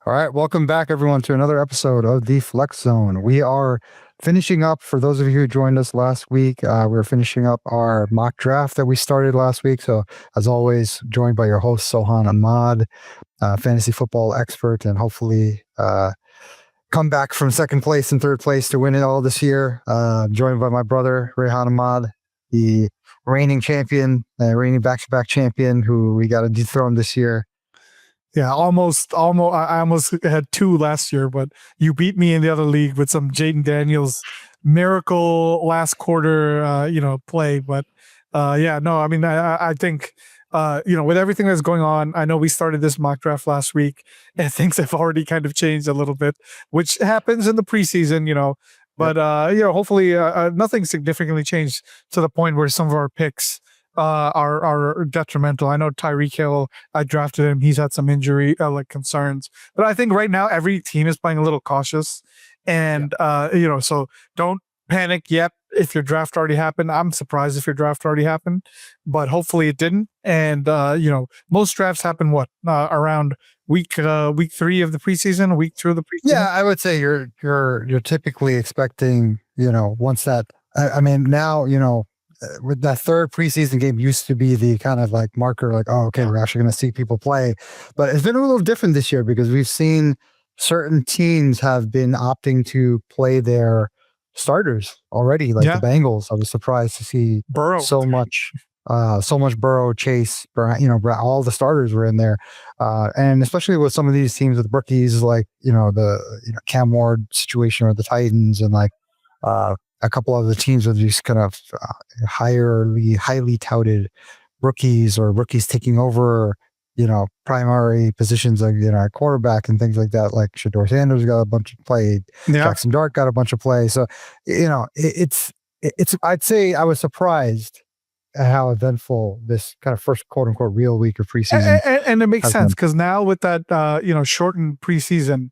All right, welcome back, everyone, to another episode of the Flex Zone. We are finishing up, for those of you who joined us last week, we're finishing up our mock draft that we started last week. So, as always, joined by your host, Sohan Ahmad, fantasy football expert, and hopefully come back from second place and third place to win it all this year. Joined by my brother, Rehan Ahmad, the reigning champion, reigning back-to-back champion, who we got to dethrone this year. Yeah, almost. I almost had two last year, but you beat me in the other league with some Jaden Daniels miracle last quarter, play. But I think, with everything that's going on, I know we started this mock draft last week, and things have already kind of changed a little bit, which happens in the preseason, But hopefully, nothing significantly changed to the point where some of our picks are detrimental. I know Tyreek Hill, I drafted him. He's had some injury concerns, but I think right now every team is playing a little cautious, and so don't panic yet if your draft already happened. I'm surprised if your draft already happened, but hopefully it didn't. And most drafts happen around week 3 of the preseason, week 2 of the preseason. Yeah, I would say you're typically expecting, once that now, with that third preseason game used to be the kind of like marker, like, oh, okay, we're actually going to see people play. But it's been a little different this year because we've seen certain teams have been opting to play their starters already, like the Bengals. I was surprised to see Burrow. so much Burrow, Chase, all the starters were in there. And especially with some of these teams with rookies, like, the Cam Ward situation or the Titans, and like, a couple of the teams with these kind of highly touted rookies, or rookies taking over, primary positions like, quarterback and things like that. Like Shador Sanders got a bunch of play. Yeah. Jackson Dart got a bunch of play. So, it's, I'd say I was surprised at how eventful this kind of first quote unquote real week of preseason. And it makes sense because now with that, shortened preseason,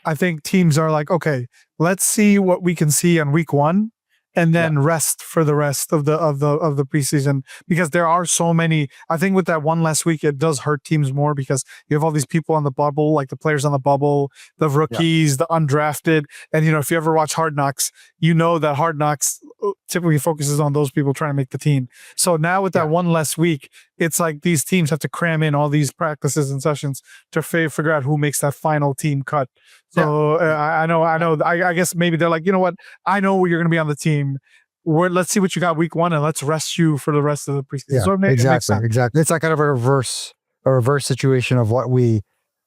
I think teams are like, okay, let's see what we can see on week 1, and then rest for the rest of the preseason, because there are so many. I think with that one last week, it does hurt teams more because you have all these people on the bubble, like the players on the bubble, the rookies, the undrafted. And, if you ever watch Hard Knocks, you know that Hard Knocks typically focuses on those people trying to make the team. So now with that one less week, it's like these teams have to cram in all these practices and sessions to figure out who makes that final team cut. So I know. I guess maybe they're like, you know what? I know you're going to be on the team. Let's see what you got week 1, and let's rest you for the rest of the preseason. Yeah, so exactly. It's like kind of a reverse situation of what we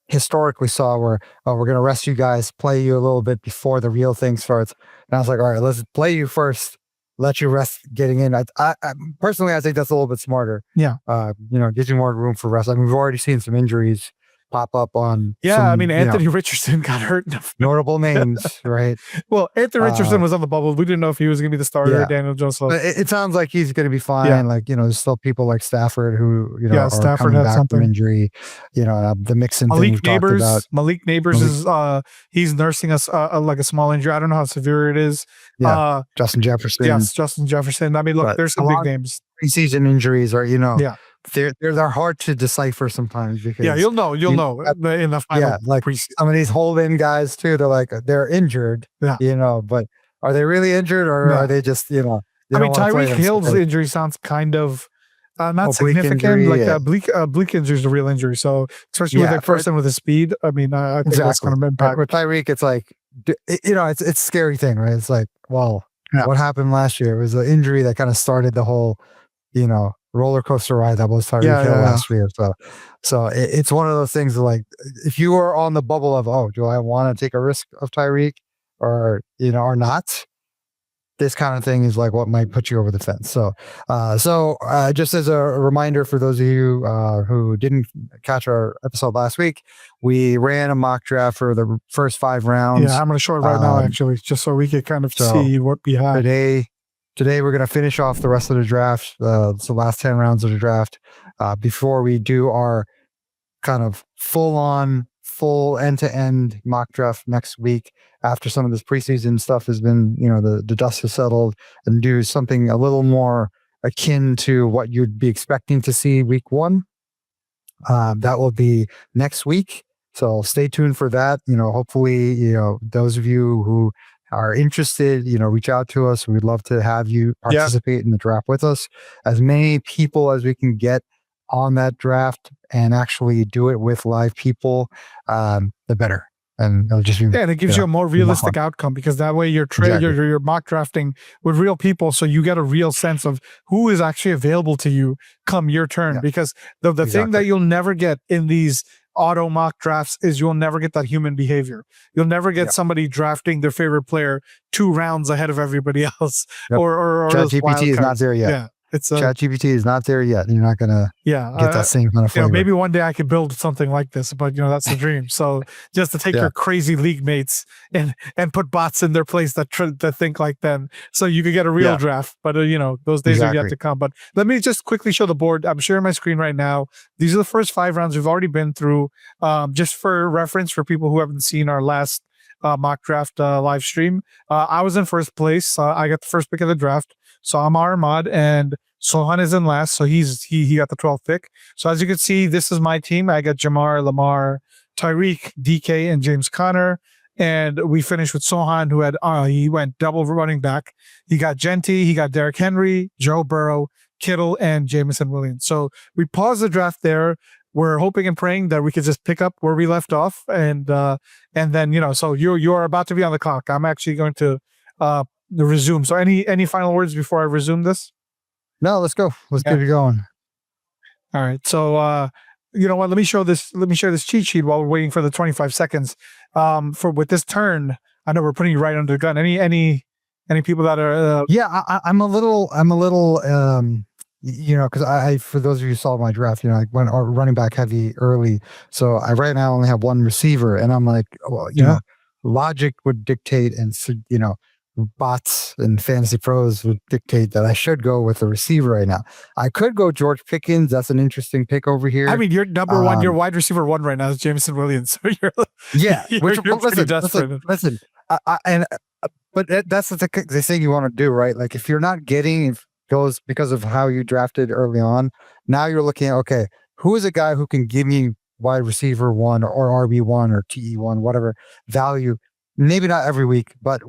historically saw, where we're going to rest you guys, play you a little bit before the real thing starts. And I was like, all right, let's play you first, let you rest getting in. I personally, I think that's a little bit smarter. Yeah. Gives you more room for rest. I mean, we've already seen some injuries pop up on. Anthony Richardson got hurt. Notable names, right? Well, Anthony Richardson was on the bubble. We didn't know if he was going to be the starter. Yeah. Daniel Jones. It sounds like he's going to be fine. Yeah. Like, there's still people like Stafford who, are Stafford coming had back something. from injury. The Mixon thing we've talked about. Malik Neighbors is he's nursing us like a small injury. I don't know how severe it is. Yeah. Justin Jefferson. Yes, Justin Jefferson. I mean, look, there's some big names. Preseason injuries are, they're hard to decipher sometimes, because you'll know in the final. Yeah, like some of these hold-in guys too. They're injured. Yeah. But are they really injured, or are they just Tyreek Hill's injury sounds kind of not significant. Injury, bleak injury is a real injury. So especially with that person with the speed, I mean, I think that's going to impact. With Tyreek, it's like it's a scary thing, right? It's like, well, what happened last year? It was the injury that kind of started the whole, roller coaster ride that was Tyreek Hill last year. So it's one of those things that, like, if you are on the bubble of, oh, do I want to take a risk of Tyreek or not? This kind of thing is like what might put you over the fence. So just as a reminder for those of you who didn't catch our episode last week, we ran a mock draft for the first 5 rounds. Yeah, I'm going to show it right now, actually, just so we can kind of see what we have. Today we're going to finish off the rest of the draft, the last 10 rounds of the draft, before we do our kind of full end-to-end mock draft next week, after some of this preseason stuff has been, the dust has settled, and do something a little more akin to what you'd be expecting to see week 1. That will be next week. So stay tuned for that. Hopefully, those of you who are interested, reach out to us. We'd love to have you participate in the draft with us. As many people as we can get on that draft and actually do it with live people, the better. And it'll just be, and it gives you a more realistic outcome, because that way you're mock drafting with real people, so you get a real sense of who is actually available to you come your turn. Because the thing that you'll never get in these auto mock drafts is you'll never get that human behavior. You'll never get somebody drafting their favorite player 2 rounds ahead of everybody else. Or ChatGPT is not there yet. Yeah. ChatGPT is not there yet. You're not gonna get that same kind of flavor. Maybe one day I could build something like this, but that's the dream. So just to take your crazy league mates and put bots in their place that think like them, so you could get a real draft. But those days are yet to come. But let me just quickly show the board. I'm sharing my screen right now. These are the first 5 rounds we've already been through. Just for reference for people who haven't seen our last mock draft live stream, I was in first place. I got the first pick of the draft. Sohan and Ahmad, and Sohan is in last, so he got the 12th pick. So as you can see, this is my team. I got Jamar, Lamar, Tyreek, DK, and James Conner. And we finished with Sohan, who had he went double running back. He got Genty, he got Derrick Henry, Joe Burrow, Kittle, and Jameson Williams. So we paused the draft there. We're hoping and praying that we could just pick up where we left off, and then so you are about to be on the clock. I'm actually going to resume. So any final words before I resume this? No, let's go. Let's get it going. All right. So you know what? Let me share this cheat sheet while we're waiting for the 25 seconds. With this turn, I know we're putting you right under the gun. Any people that are I'm a little because I for those of you who saw my draft, I went running back heavy early. So I right now only have one receiver, and I'm like, well, logic would dictate, and bots and fantasy pros would dictate that I should go with a receiver right now. I could go George Pickens. That's an interesting pick over here. I mean, you're number one. Your wide receiver 1 right now is Jameson Williams. So listen. But that's the thing you want to do, right? Like if you're not getting goes because of how you drafted early on. Now you're looking at, okay, who is a guy who can give me wide receiver 1 or RB1 or TE1, whatever value? Maybe not every week, but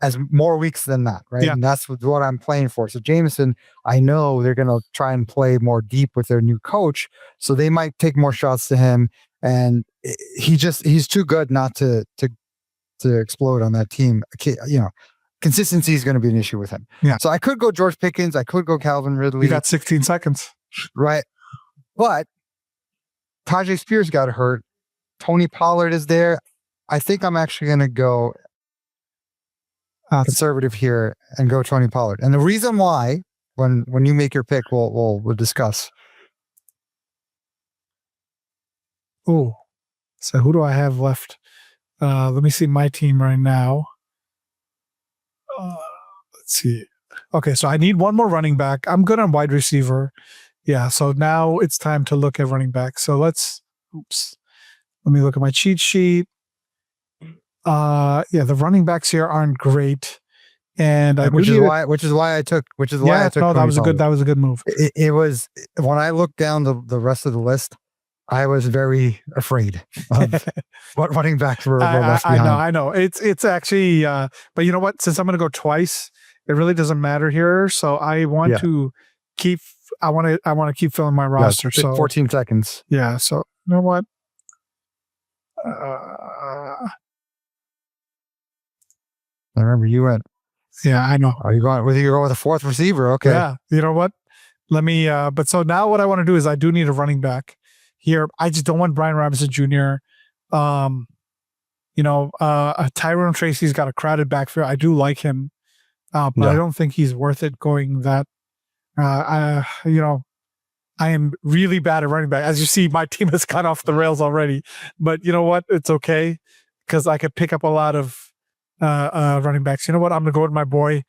as more weeks than that, right? Yeah. And that's what I'm playing for. So Jameson, I know they're going to try and play more deep with their new coach, so they might take more shots to him, and he's too good not to explode on that team. Consistency is going to be an issue with him. Yeah. So I could go George Pickens, I could go Calvin Ridley. You got 16 seconds, right? But Tajay Spears got hurt. Tony Pollard is there. I think I'm actually going to go conservative here and go Tony Pollard. And the reason why, when you make your pick, we'll discuss. Oh, so who do I have left? Let me see my team right now. Let's see. Okay, so I need one more running back. I'm good on wide receiver. Yeah, so now it's time to look at running back. So let me look at my cheat sheet. The running backs here aren't great, and which is why I took. No, that was a good move. It was when I looked down the rest of the list, I was very afraid of what running backs were left behind. I know. It's actually, but you know what? Since I'm going to go twice, it really doesn't matter here. So I want to keep. I want to keep filling my roster. So 14 seconds. Yeah. So you know what? I remember you went. Yeah, I know. Are you going? Whether you go with a 4th receiver? Okay. Yeah. You know what? Let me. But so now what I want to do is I do need a running back here. I just don't want Brian Robinson Jr. Tyrone Tracy's got a crowded backfield. I do like him, but I don't think he's worth it going that. I am really bad at running back. As you see, my team has gone off the rails already. But you know what? It's okay because I could pick up a lot of running backs. You know what? I'm gonna go with my boy,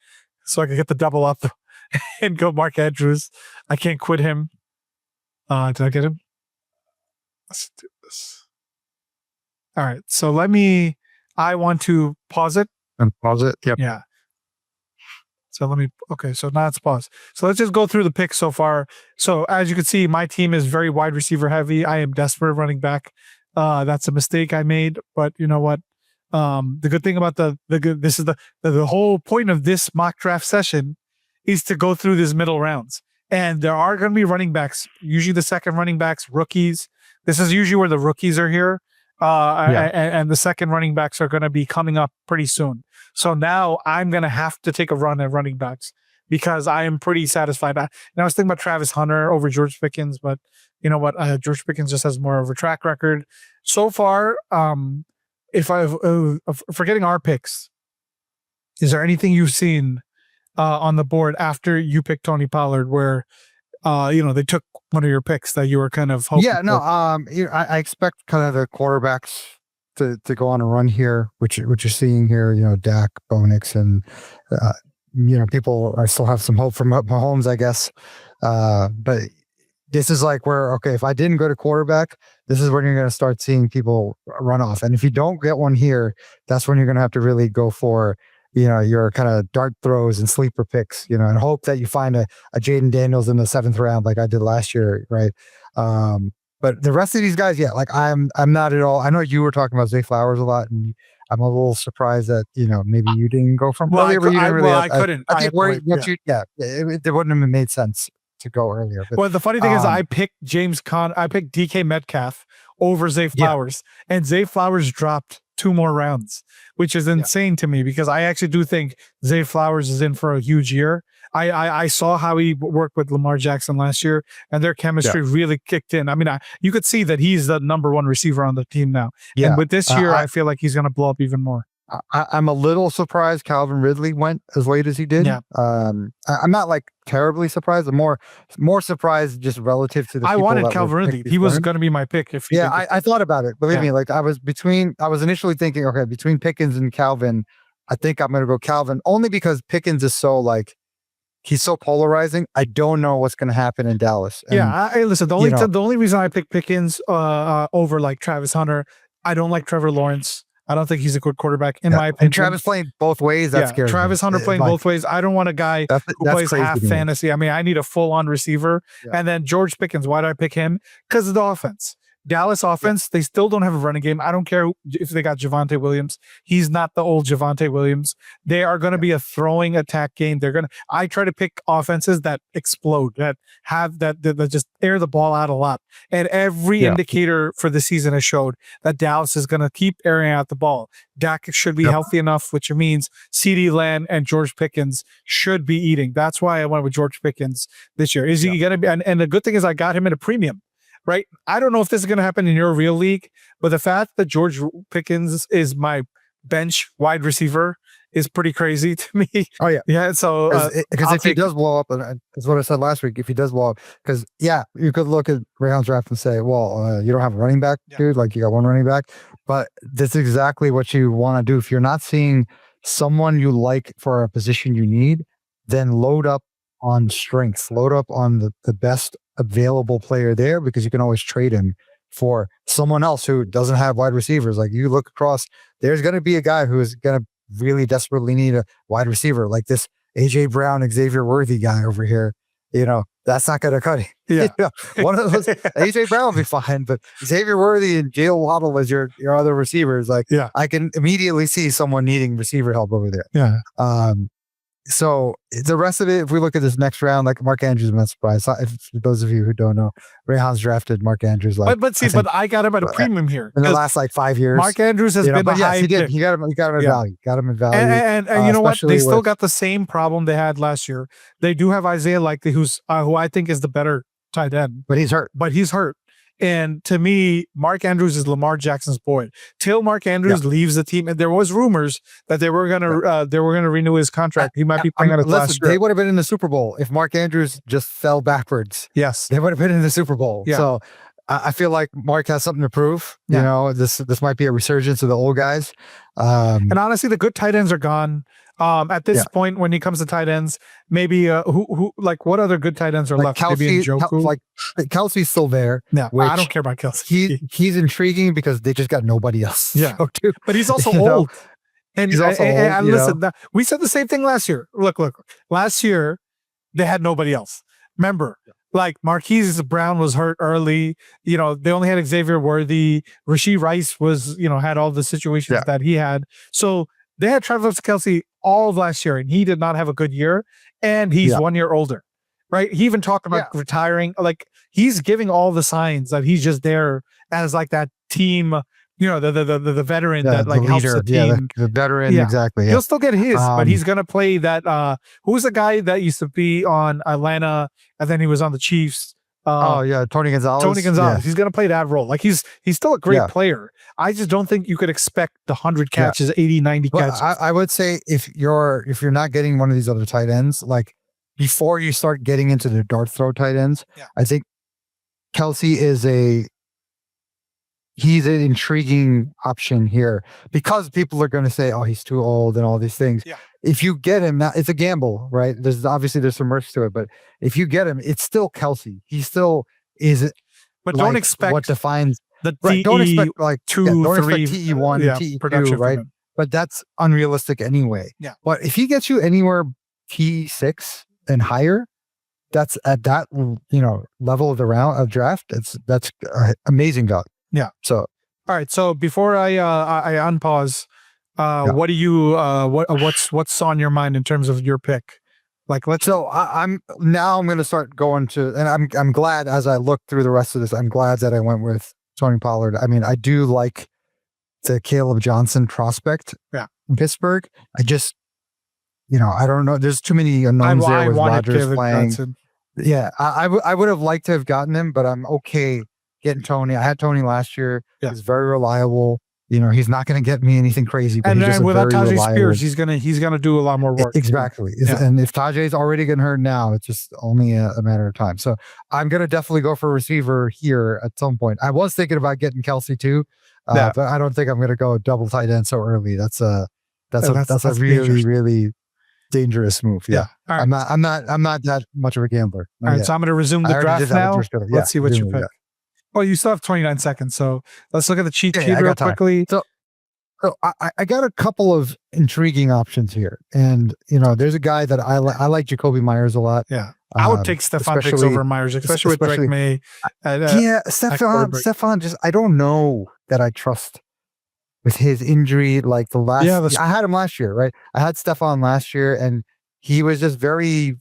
so I can get the double up and go Mark Andrews. I can't quit him. Did I get him? Let's do this. All right. So I want to pause it. And pause it. Yep. Yeah. So so now it's paused. So let's just go through the picks so far. So as you can see, my team is very wide receiver heavy. I am desperate running back. That's a mistake I made. But you know what? The good thing about this is the whole point of this mock draft session is to go through these middle rounds. And there are going to be running backs, usually the second running backs, rookies. This is usually where the rookies are here. And the second running backs are going to be coming up pretty soon. So now I'm going to have to take a run at running backs because I am pretty satisfied. And I was thinking about Travis Hunter over George Pickens, but you know what? George Pickens just has more of a track record. So far, if forgetting our picks, is there anything you've seen on the board after you picked Tony Pollard where they took one of your picks that you were kind of hoping for? I expect kind of the quarterbacks to go on a run here, which you're seeing here, Dak, Bo Nixon, people I still have some hope from Mahomes, I guess. But this is like where, okay, if I didn't go to quarterback, this is when you're going to start seeing people run off. And if you don't get one here, that's when you're going to have to really go for, your kind of dart throws and sleeper picks, and hope that you find a Jaden Daniels in the 7th round, like I did last year. Right. But the rest of these guys, like I'm not at all. I know you were talking about Zay Flowers a lot, and I'm a little surprised that, maybe you didn't go from earlier, but you didn't really. I couldn't. I think it wouldn't have made sense to go earlier. But, well, the funny thing is I picked I picked DK Metcalf over Zay Flowers, and Zay Flowers dropped 2 more rounds, which is insane to me because I actually do think Zay Flowers is in for a huge year. I saw how he worked with Lamar Jackson last year, and their chemistry really kicked in. I mean, you could see that he's the number 1 receiver on the team now. Yeah. And with this year, I feel like he's going to blow up even more. I'm a little surprised Calvin Ridley went as late as he did. Yeah. I'm not like terribly surprised. I'm more surprised just relative to the. I wanted Calvin Ridley. He was going to be my pick. I thought about it. Believe me, like I was initially thinking, okay, between Pickens and Calvin, I think I'm going to go Calvin only because Pickens is so like. He's so polarizing. I don't know what's going to happen in Dallas. And, listen. The only reason I picked Pickens over like Travis Hunter, I don't like Trevor Lawrence. I don't think he's a good quarterback in my opinion. And Travis playing both ways, that's scary. Travis Hunter playing both ways. I don't want a guy who plays half fantasy. I mean, I need a full-on receiver. Yeah. And then George Pickens, why did I pick him? Because of the offense. Dallas offense, they still don't have a running game. I don't care if they got Javonte Williams. He's not the old Javonte Williams. They are going to be a throwing attack game. I try to pick offenses that explode, that just air the ball out a lot. And every indicator for the season has showed that Dallas is going to keep airing out the ball. Dak should be healthy enough, which means CeeDee Lamb and George Pickens should be eating. That's why I went with George Pickens this year. Is he going to be? And the good thing is I got him at a premium. Right. I don't know if this is going to happen in your real league, but the fact that George Pickens is my bench wide receiver is pretty crazy to me. Oh, yeah. Yeah. So, because if he does blow up, and that's what I said last week, if he does blow up, because, you could look at Rehan's draft and say, well, you don't have a running back, dude. Like, you got one running back. But that's exactly what you want to do. If you're not seeing someone you like for a position you need, then load up on strength, load up on the best available player there, because you can always trade him for someone else who doesn't have wide receivers. Like you look across, there's going to be a guy who is going to really desperately need a wide receiver, like this AJ Brown, Xavier Worthy guy over here. That's not going to cut it. Yeah. One of those, AJ Brown will be fine, but Xavier Worthy and Jalen Waddle as your other receivers. Like, I can immediately see someone needing receiver help over there. Yeah. So the rest of it, if we look at this next round, like Mark Andrews, I'm not surprised. For those of you who don't know, Rehan's drafted Mark Andrews. Like, but I got him at a premium here in the last 5 years. Mark Andrews has been the high pick. He got him in value. Got him in value. And you know what? They still got the same problem they had last year. They do have Isaiah Likely, who I think is the better tight end, but he's hurt. And to me, Mark Andrews is Lamar Jackson's boy. Till Mark Andrews leaves the team, and there was rumors that they were gonna renew his contract. He might be playing out of last year. They would have been in the Super Bowl if Mark Andrews just fell backwards. Yes, they would have been in the Super Bowl. Yeah. So I feel like Mark has something to prove. Yeah. This might be a resurgence of the old guys. And honestly, the good tight ends are gone. At this point, when it comes to tight ends, maybe who like what other good tight ends are left? Kelsey, maybe Njoku. Kelsey's still there. Yeah, I don't care about Kelsey. He's intriguing because they just got nobody else. Yeah, but he's also old. And he's also old. And listen, we said the same thing last year. Look. Last year they had nobody else. Remember, like Marquise Brown was hurt early. They only had Xavier Worthy. Rasheed Rice was, had all the situations that he had. So they had Travis Kelce all of last year, and he did not have a good year. And he's 1 year older, right? He even talked about retiring. Like, he's giving all the signs that he's just there as like that team, the veteran that like helps the team. The veteran, exactly. Yeah. He'll still get his, but he's gonna play that. Who's the guy that used to be on Atlanta and then he was on the Chiefs? Tony Gonzalez. Tony Gonzalez. He's gonna play that role. Like, he's still a great player. I just don't think you could expect the 100 catches, 80, 90 catches. I would say if you're not getting one of these other tight ends, like before you start getting into the dart throw tight ends, I think Kelce he's an intriguing option here because people are going to say, oh, he's too old and all these things. Yeah. If you get him, now it's a gamble, right? There's some risk to it, but if you get him, it's still Kelce. He still is. But don't expect what defines the don't expect like don't expect TE1, TE2, right? But that's unrealistic anyway. Yeah. But if he gets you anywhere TE6 and higher, that's at that level of the round of draft. That's amazing value. Yeah. So, all right. So before I unpause, what do you what's on your mind in terms of your pick? Like, I'm going to start going to, and I'm glad as I look through the rest of this, I'm glad that I went with Tony Pollard. I mean, I do like the Caleb Johnson prospect. Yeah. In Pittsburgh. I just, I don't know. There's too many unknowns there with Rodgers playing. Johnson. Yeah. I would have liked to have gotten him, but I'm okay getting Tony. I had Tony last year. Yeah. He's very reliable. He's not going to get me anything crazy. But and he's just without Tajay Spears, he's gonna do a lot more work. Exactly. Yeah. And if Tajay's already getting hurt now, it's just only a matter of time. So I'm going to definitely go for a receiver here at some point. I was thinking about getting Kelce too, but I don't think I'm going to go double tight end so early. That's a really dangerous. Really dangerous move. Yeah. Right. I'm not that much of a gambler. All right. So I'm going to resume the draft now. Let's see what you pick. Well, you still have 29 seconds, so let's look at the cheat sheet real quickly. So I got a couple of intriguing options here, and there's a guy that I like Jacoby Myers a lot. Yeah, I would take Stephon Diggs over Myers, especially with Drake May. Stephon. Just I don't know that I trust with his injury. Like the last, I had him last year, right? I had Stephon last year, and he was just very,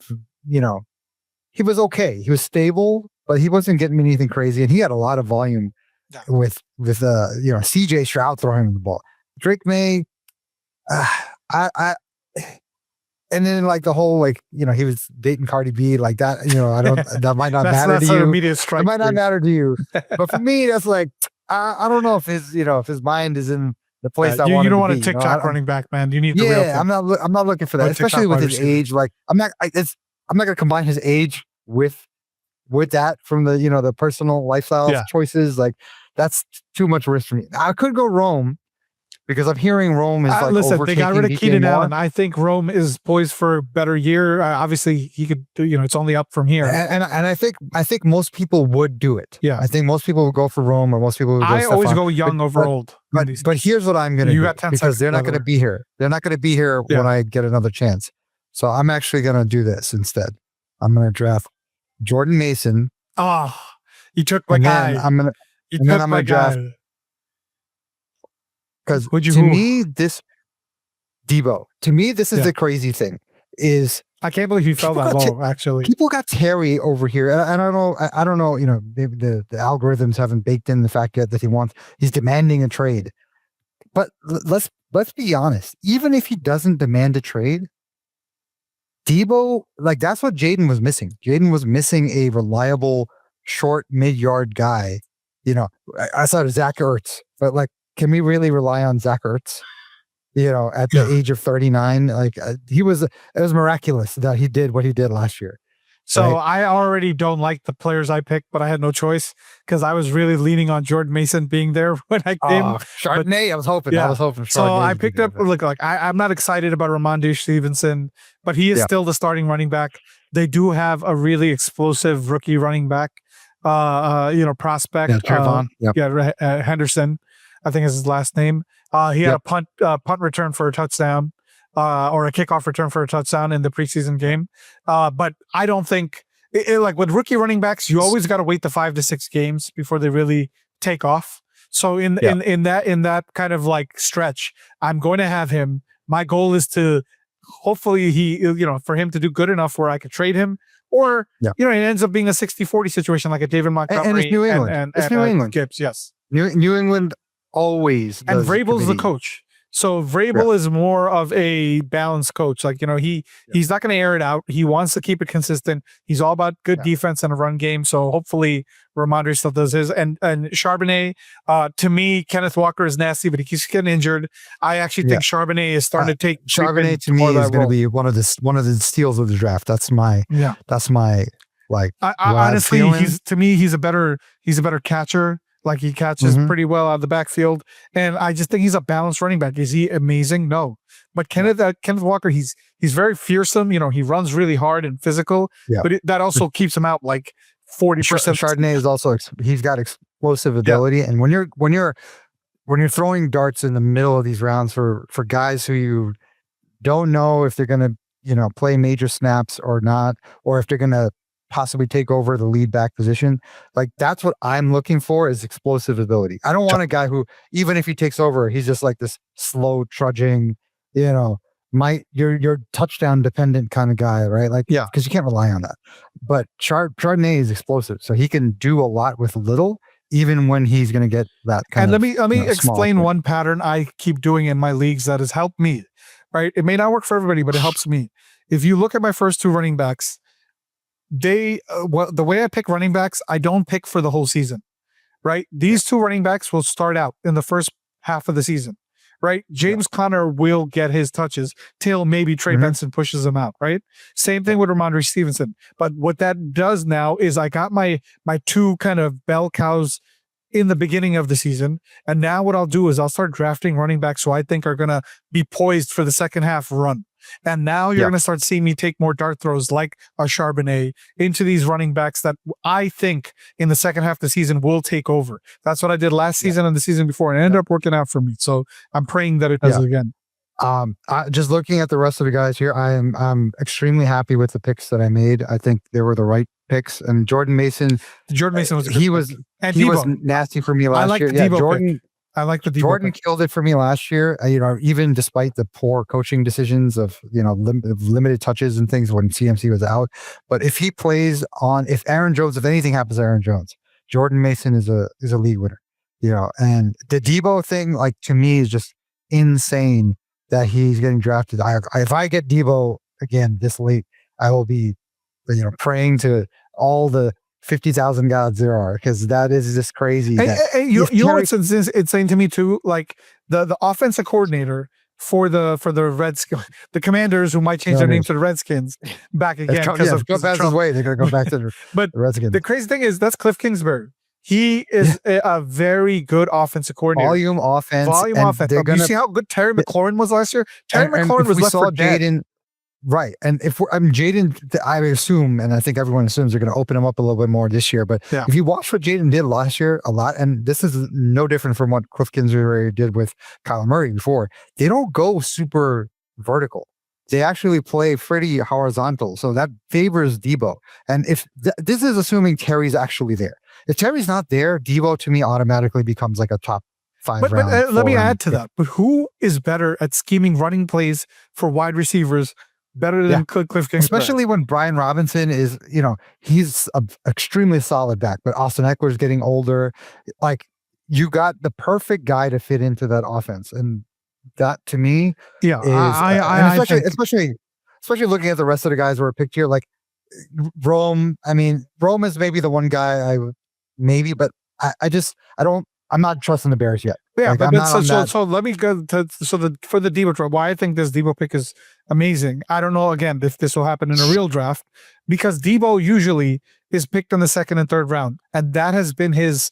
he was okay. He was stable. But he wasn't getting me anything crazy, and he had a lot of volume with CJ Stroud throwing him the ball. Drake May, and then like the whole he was dating Cardi B like that. I don't that might not matter to you. It might not matter to you, but for me, that's like I don't know if his mind is in the place I want. You don't want a TikTok running back, man. You need the real thing. I'm not looking for that, especially with his age. Like I'm not going to combine his age with that from the the personal lifestyle choices. Like that's too much risk for me. I could go Rome because I'm hearing Rome is like listen, they got rid of Keenan Allen. Moore. I think Rome is poised for a better year. Obviously he could do, it's only up from here. And I think most people would do it. Yeah. I think most people would go for Rome, or most people would go I always go young over old. But here's what I'm going to do, because they're not going to be here. They're not going to be here when I get another chance. So I'm actually going to do this instead. I'm going to draft Jordan Mason. Oh, you took my guy. I'm going to draft. Because to me, this is the crazy thing. Is I can't believe you fell that low. Actually, people got Terry over here, and I don't know. The algorithms haven't baked in the fact yet that he's demanding a trade. But let's be honest. Even if he doesn't demand a trade, Debo, like that's what Jaden was missing. Jaden was missing a reliable short mid-yard guy. I thought of Zach Ertz, but like, can we really rely on Zach Ertz? At the age of 39, like it was miraculous that he did what he did last year. So I already don't like the players I picked, but I had no choice because I was really leaning on Jordan Mason being there when I came. Chardonnay, I was hoping. Chardonnay. So I picked up. Look, like I'm not excited about Ramondre Stevenson, but he is still the starting running back. They do have a really explosive rookie running back, prospect. Henderson, I think is his last name. He had a punt return for a touchdown. Or a kickoff return for a touchdown in the preseason game. But I don't think like with rookie running backs, you always got to wait the 5 to 6 games before they really take off. So in that kind of like stretch, I'm going to have him. My goal is to hopefully for him to do good enough where I could trade him, or it ends up being a 60-40 situation like a David Montgomery and it's New England. and New England. Gibbs. Yes, New England always. And Vrabel's the coach. So Vrabel is more of a balanced coach. Like, he's not going to air it out. He wants to keep it consistent. He's all about good defense and a run game. So hopefully Ramondre still does his. And Charbonnet, to me, Kenneth Walker is nasty, but he keeps getting injured. I actually think Charbonnet is starting to take Charbonnet to me is going to be one of the steals of the draft. That's my like. I honestly, he's a better catcher. Like, he catches pretty well out of the backfield. And I just think he's a balanced running back. Is he amazing? No. But Kenneth Walker, he's very fearsome. He runs really hard and physical. Yeah. But that also keeps him out like 40%. Chardonnay is also, he's got explosive ability. And when you're throwing darts in the middle of these rounds for guys who you don't know if they're going to, play major snaps or not, or if they're going to possibly take over the lead back position, like that's what I'm looking for, is explosive ability. I don't want a guy who, even if he takes over, he's just like this slow trudging, your touchdown dependent kind of guy, right? Like, because you can't rely on that. But Chardonnay is explosive, so he can do a lot with little, even when he's going to get that kind of. And let me explain one pattern I keep doing in my leagues that has helped me. Right, it may not work for everybody, but it helps me. If you look at my first two running backs, the way I pick running backs, I don't pick for the whole season, right? These two running backs will start out in the first half of the season, right? James Conner will get his touches till maybe Trey Benson pushes him out, right? Same thing with Ramondre Stevenson. But what that does now is I got my two kind of bell cows in the beginning of the season. And now what I'll do is I'll start drafting running backs who I think are going to be poised for the second half run. And now you're going to start seeing me take more dart throws like a Charbonnet into these running backs that I think in the second half of the season will take over. That's what I did last season and the season before, and it ended up working out for me. So I'm praying that it does it again. Just looking at the rest of the guys here, I'm extremely happy with the picks that I made. I think they were the right picks. And Jordan Mason was he was nasty for me last year. Jordan. I like the Jordan killed it for me last year. Even despite the poor coaching decisions of limited touches and things when CMC was out. But if he plays if anything happens to Aaron Jones, Jordan Mason is a league winner. And the Debo thing, like, to me, is just insane that he's getting drafted. If I get Debo again this late, I will be praying to all the 50,000 gods there are, because that is just crazy. You know what's insane to me too? Like the offensive coordinator for the Redskins, the Commanders, who might change their name to the Redskins back again because of Trump's way. They're going to go back to the Redskins. The crazy thing is that's Cliff Kingsbury. He is a very good offensive coordinator. Volume offense. You see how good Terry McLaurin was last year? Terry McLaurin was left for dead. Right. And if Jaden, I assume, and I think everyone assumes they're going to open him up a little bit more this year. But if you watch what Jaden did last year a lot, and this is no different from what Cliff Kingsbury did with Kyler Murray before, they don't go super vertical. They actually play pretty horizontal. So that favors Debo. And if this is assuming Terry's actually there. If Terry's not there, Debo to me automatically becomes like a top 5 round. But let me add to that. But who is better at scheming running plays for wide receivers better than Cliff Kingsbury? Especially when Brian Robinson is, he's an extremely solid back, but Austin Eckler's getting older. Like, you got the perfect guy to fit into that offense. And that to me is, especially looking at the rest of the guys who are picked here, like Rome. I mean, Rome is maybe the one guy but I'm not trusting the Bears yet. Yeah, so let me go for the Debo draft. Why I think this Debo pick is amazing. I don't know again if this will happen in a real draft, because Debo usually is picked in the second and third round, and that has been his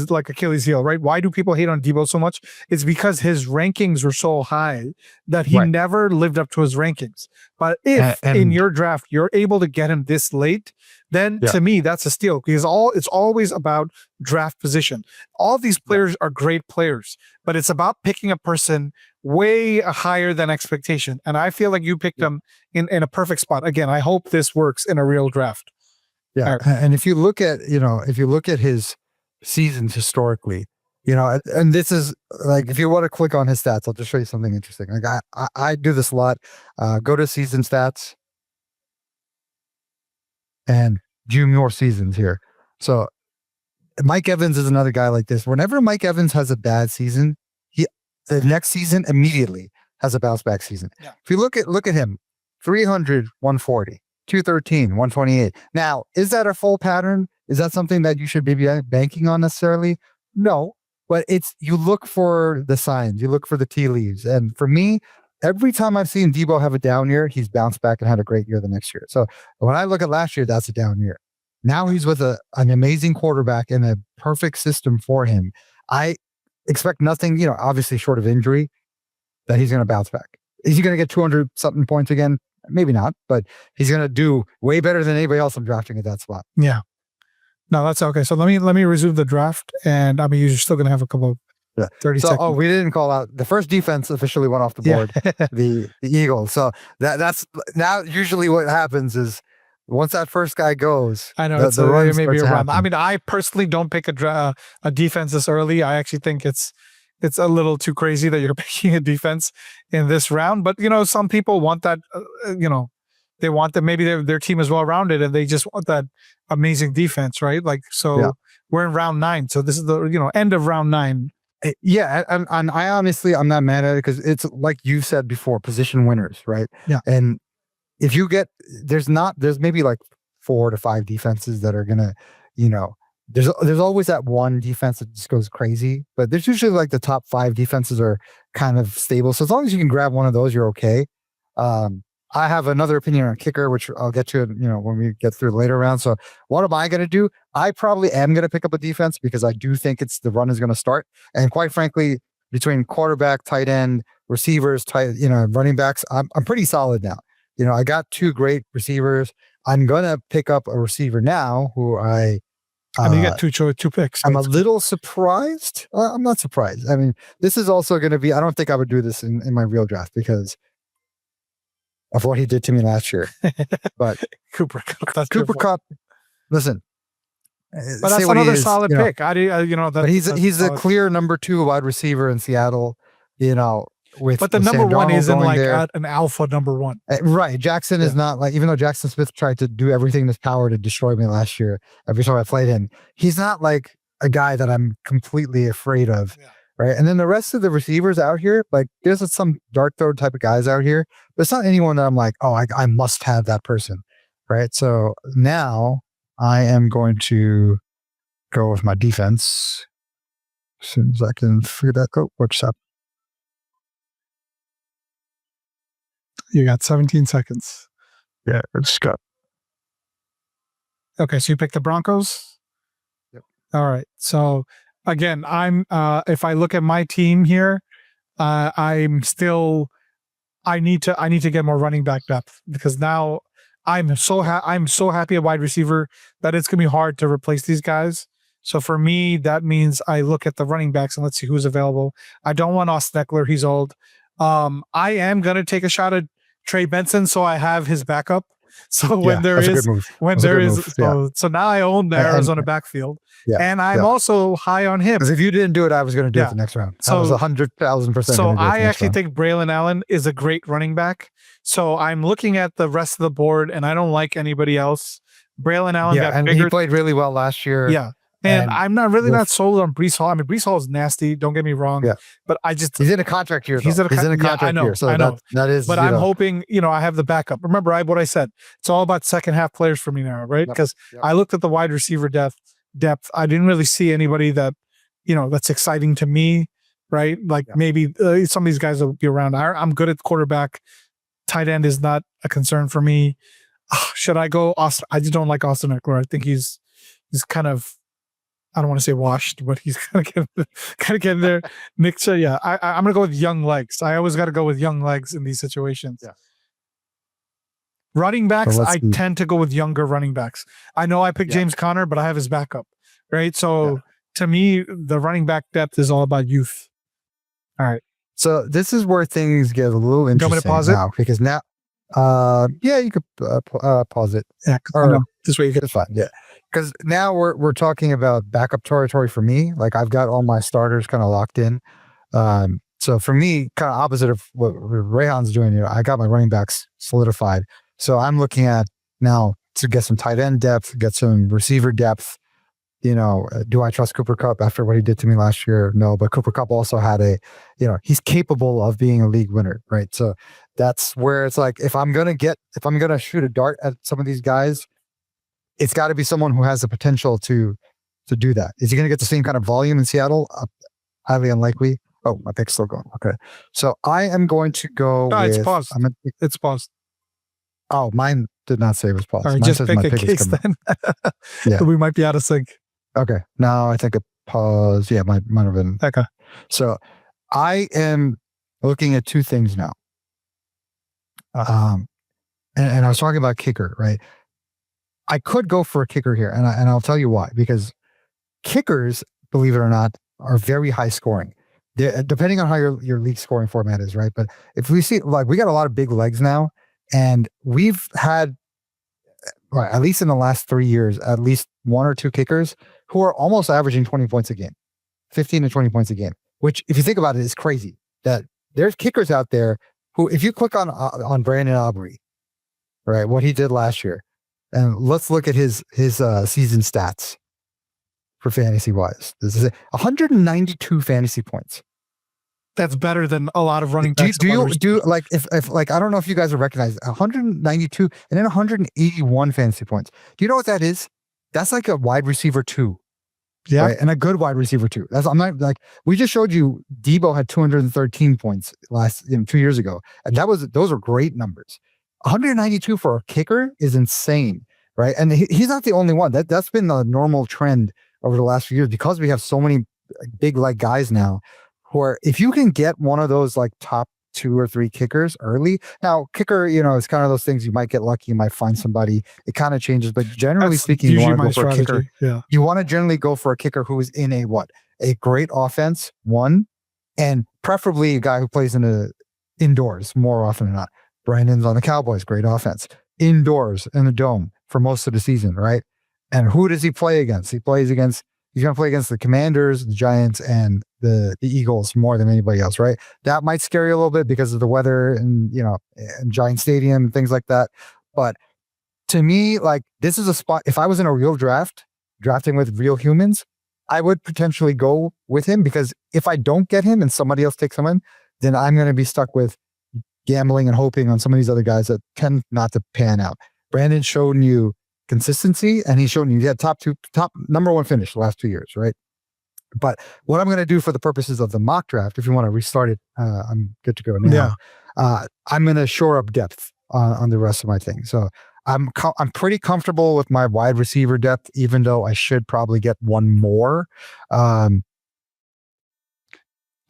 like Achilles heel, right? Why do people hate on Debo so much? It's because his rankings were so high that he never lived up to his rankings. But if in your draft you're able to get him this late, then to me that's a steal, because it's always about draft position. All these players are great players, but it's about picking a person way higher than expectation. And I feel like you picked them in a perfect spot. Again, I hope this works in a real draft. Yeah. And if you look at, his seasons historically, and this is like, if you want to click on his stats, I'll just show you something interesting. Like I do this a lot. Go to season stats and do more seasons here. So Mike Evans is another guy like this. Whenever Mike Evans has a bad season, the next season immediately has a bounce back season. Yeah. If you look at him, 300, 140, 213, 128. Now, is that a full pattern? Is that something that you should be banking on necessarily? No, but you look for the signs, you look for the tea leaves. And for me, every time I've seen Debo have a down year, he's bounced back and had a great year the next year. So when I look at last year, that's a down year. Now he's with an amazing quarterback and a perfect system for him. I expect nothing, obviously short of injury, that he's going to bounce back. Is he going to get 200 something points again? Maybe not, but he's going to do way better than anybody else I'm drafting at that spot. Yeah. No, that's okay. So let me resume the draft, and I mean, you're still going to have a couple of 30 seconds. Oh, we didn't call out the first defense officially went off the board, the Eagles. So that's now usually what happens is once that first guy goes, I know the run maybe starts a run. happening. I mean, I personally don't pick a defense this early. I actually think it's a little too crazy that you're picking a defense in this round. But some people want that. They want that. Maybe their team is well rounded and they just want that amazing defense, right? Like we're in round 9, so this is the end of round 9. Yeah, and I honestly, I'm not mad at it because it's like you said before, position winners, right? Yeah. And if you get, there's maybe like 4 to 5 defenses that are gonna, there's always that one defense that just goes crazy, but there's usually like the top 5 defenses are kind of stable. So as long as you can grab one of those, you're okay. I have another opinion on kicker, which I'll get to, when we get through the later round. So what am I going to do? I probably am going to pick up a defense because I do think the run is going to start. And quite frankly, between quarterback, tight end, receivers, running backs, I'm pretty solid now. I got 2 great receivers. I'm going to pick up a receiver now who I mean, you got 2 picks. I'm a little surprised. I'm not surprised. I mean, this is also going to be, I don't think I would do this in my real draft because of what he did to me last year. But Cooper Kupp, listen. But that's another solid pick. But he's a clear number 2 wide receiver in Seattle, but the number 1 isn't like an alpha number 1. Right. Jackson is not like, even though Jackson Smith tried to do everything in his power to destroy me last year, every time I played him, he's not like a guy that I'm completely afraid of. Yeah. Right. And then the rest of the receivers out here, like there's some dart throw type of guys out here, but it's not anyone that I'm like, oh, I must have that person. Right. So now I am going to go with my defense as soon as I can figure that out. What's up? You got 17 seconds. Yeah, I just got. Okay, so you picked the Broncos? Yep. All right. So again, I'm if I look at my team here, I need to get more running back depth because now I'm so happy at wide receiver that it's gonna be hard to replace these guys. So for me, that means I look at the running backs and let's see who's available. I don't want Austin Eckler; he's old. I am gonna take a shot at Trey Benson, so I have his backup. So when there is, so now I own the Arizona backfield, and I'm also high on him. Because if you didn't do it, I was going to do it the next round. So I was 100,000%. So I actually think Braylon Allen is a great running back. So I'm looking at the rest of the board, and I don't like anybody else. Braylon Allen got bigger. He played really well last year. Yeah. And I'm not sold on Breece Hall. I mean, Breece Hall is nasty. Don't get me wrong. Yeah. But he's in a contract year. He's in a contract year. So I know. That is. But I'm hoping, I have the backup. Remember what I said. It's all about second half players for me now, right? Because I looked at the wide receiver depth. I didn't really see anybody that, that's exciting to me, right? Like maybe some of these guys will be around. I'm good at quarterback. Tight end is not a concern for me. Should I go Austin? I just don't like Austin Eckler. I think he's kind of, I don't want to say washed, but he's kind of getting there. Nick, I'm gonna go with young legs. I always got to go with young legs in these situations. Yeah. Running backs, I tend to go with younger running backs. I know I picked James Conner, but I have his backup, right? So to me, the running back depth is all about youth. All right. So this is where things get a little interesting now, because now Yeah, you could pause it. Yeah, I Or know. This way you can. it's fine. Yeah, because now we're talking about backup territory for me. Like I've got all my starters kind of locked in. So for me, kind of opposite of what Rehan's doing, I got my running backs solidified. So I'm looking at now to get some tight end depth, get some receiver depth. Do I trust Cooper Kupp after what he did to me last year? No, but Cooper Kupp also had he's capable of being a league winner, right? So that's where it's like, if I'm going to shoot a dart at some of these guys, it's got to be someone who has the potential to do that. Is he going to get the same kind of volume in Seattle? Highly unlikely. Oh, my pick's still going. Okay. So I am going to go No, with... it's paused. It's paused. Oh, mine did not say it was paused. All right, Mine just says pick my a pick is case coming. then. Yeah. We might be out of sync. Okay. Now I think it paused. Yeah, might have been. Okay. So I am looking at two things now. And I was talking about kicker, right? I could go for a kicker here, and I'll tell you why. Because kickers, believe it or not, are very high scoring. Depending on how your league scoring format is, right? But if we see, like, we got a lot of big legs now, and we've had, right, at least in the last 3 years, at least one or two kickers who are almost averaging 20 points a game, 15 to 20 points a game, which, if you think about it, is crazy. That there's kickers out there who, if you click on Brandon Aubrey, right, what he did last year, and let's look at his season stats for fantasy wise. This is 192 fantasy points. That's better than a lot of running backs. Do you like if like, I don't know if you guys will recognize 192 and then 181 fantasy points. Do you know what that is? That's like a wide receiver 2. Yeah. Right? And a good wide receiver 2. I'm not like, we just showed you Debo had 213 points 2 years ago. And those are great numbers. 192 for a kicker is insane, right? And he's not the only one. That's been the normal trend over the last few years, because we have so many big leg guys now who are, if you can get one of those like top 2 or 3 kickers early. Now, kicker, it's kind of those things, you might get lucky, you might find somebody. It kind of changes, but generally speaking, you want to go for a kicker. Yeah. You want to generally go for a kicker who is in a great offense, one, and preferably a guy who plays indoors more often than not. Brandon's on the Cowboys, great offense. Indoors in the dome for most of the season, right? And who does he play against? He's going to play against the Commanders, the Giants, and the Eagles more than anybody else, right? That might scare you a little bit because of the weather and, and Giant Stadium and things like that. But to me, like, this is a spot, if I was in a real drafting with real humans, I would potentially go with him, because if I don't get him and somebody else takes someone, then I'm going to be stuck with gambling and hoping on some of these other guys that tend not to pan out. Brandon's shown you consistency, and he's shown you he had top number 1 finish the last 2 years, right? But what I'm going to do for the purposes of the mock draft, if you want to restart it, I'm good to go now. Yeah. I'm going to shore up depth on the rest of my thing. So I'm pretty comfortable with my wide receiver depth, even though I should probably get one more.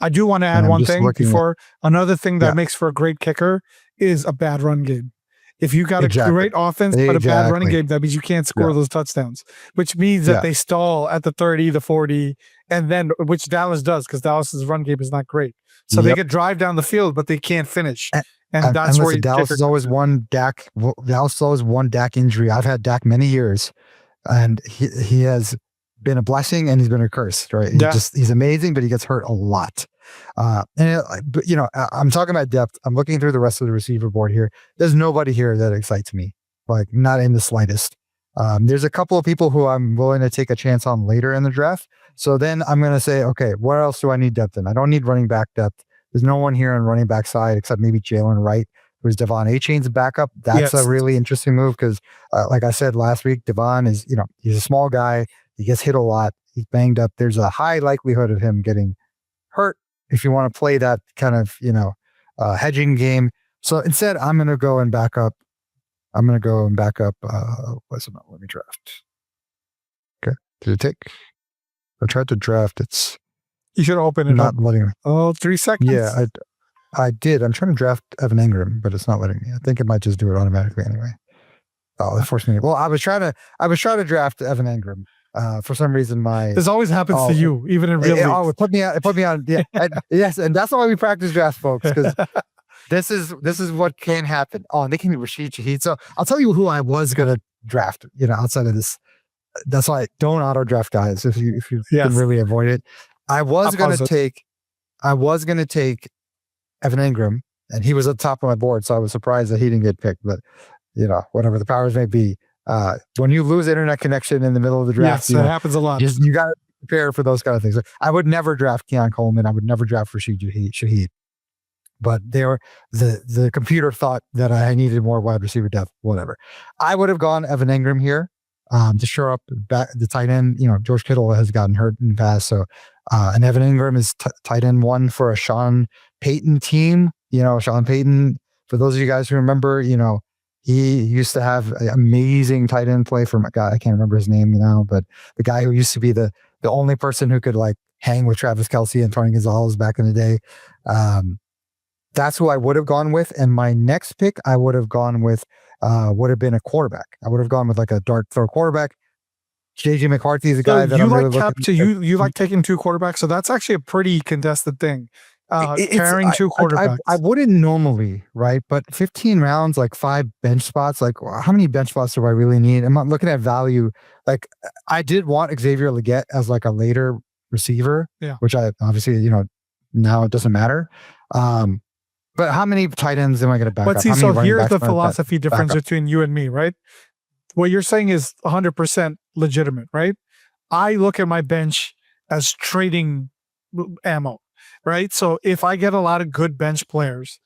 I do want to add one thing before. Another thing that makes for a great kicker is a bad run game. If you got a great offense but a bad running game, that means you can't score those touchdowns, which means that they stall at the 30, the 40, and then, which Dallas does, because Dallas's run game is not great. So they could drive down the field, but they can't finish. And that's where Dallas is always one Dak. Dallas is always one Dak injury. I've had Dak many years, and he has been a blessing and he's been a curse, right? He's amazing, but he gets hurt a lot. I'm talking about depth. I'm looking through the rest of the receiver board here. There's nobody here that excites me, like, not in the slightest. There's a couple of people who I'm willing to take a chance on later in the draft. So then I'm going to say, okay, where else do I need depth in? I don't need running back depth. There's no one here on running back side except maybe Jalen Wright, who's Devon Achane's backup. That's a really interesting move because, like I said last week, Devon is, he's a small guy. He gets hit a lot. He's banged up. There's a high likelihood of him getting hurt if you want to play that kind of, hedging game. So instead, I'm going to go and back up. Let me draft. Okay. Did it take? I tried to draft. It's... You should open it not up. letting me. Oh, 3 seconds. Yeah, I did. I'm trying to draft Evan Engram, but it's not letting me. I think it might just do it automatically anyway. Oh, it forced me. Well, I was trying to draft Evan Engram. For some reason, this always happens to you, even in real life. It put me on. Yeah, yes, and that's why we practice draft, folks. Because this is what can happen. Oh, and they can be Rashid Shaheed. So I'll tell you who I was gonna draft. Outside of this, that's why I don't auto draft guys if you can really avoid it. I was gonna take Evan Ingram, and he was at the top of my board, so I was surprised that he didn't get picked. But whatever the powers may be, when you lose internet connection in the middle of the draft, that happens a lot. You got to prepare for those kind of things. I would never draft Keon Coleman. I would never draft Rashid Shaheed. But the computer thought that I needed more wide receiver depth. Whatever. I would have gone Evan Ingram here to shore up the tight end. George Kittle has gotten hurt in the past, so and Evan Ingram is tight end 1 for a Sean Payton team. Sean Payton. For those of you guys who remember, he used to have amazing tight end play from a guy, I can't remember his name now, but the guy who used to be the only person who could like hang with Travis Kelce and Tony Gonzalez back in the day. That's who I would have gone with. And my next pick, I would have gone with, would have been a quarterback. I would have gone with like a dart throw quarterback. JJ McCarthy is a guy that I'm really looking at. You like taking 2 quarterbacks. So that's actually a pretty contested thing. Carrying 2 quarterbacks. I wouldn't normally, right? But 15 rounds, like 5 bench spots, like how many bench spots do I really need? I'm not looking at value. Like I did want Xavier Legette as like a later receiver, which I obviously, now it doesn't matter. But how many tight ends am I going to back up? But see, so here's the philosophy difference between you and me, right? What you're saying is 100% legitimate, right? I look at my bench as trading ammo, right? So if I get a lot of good bench players,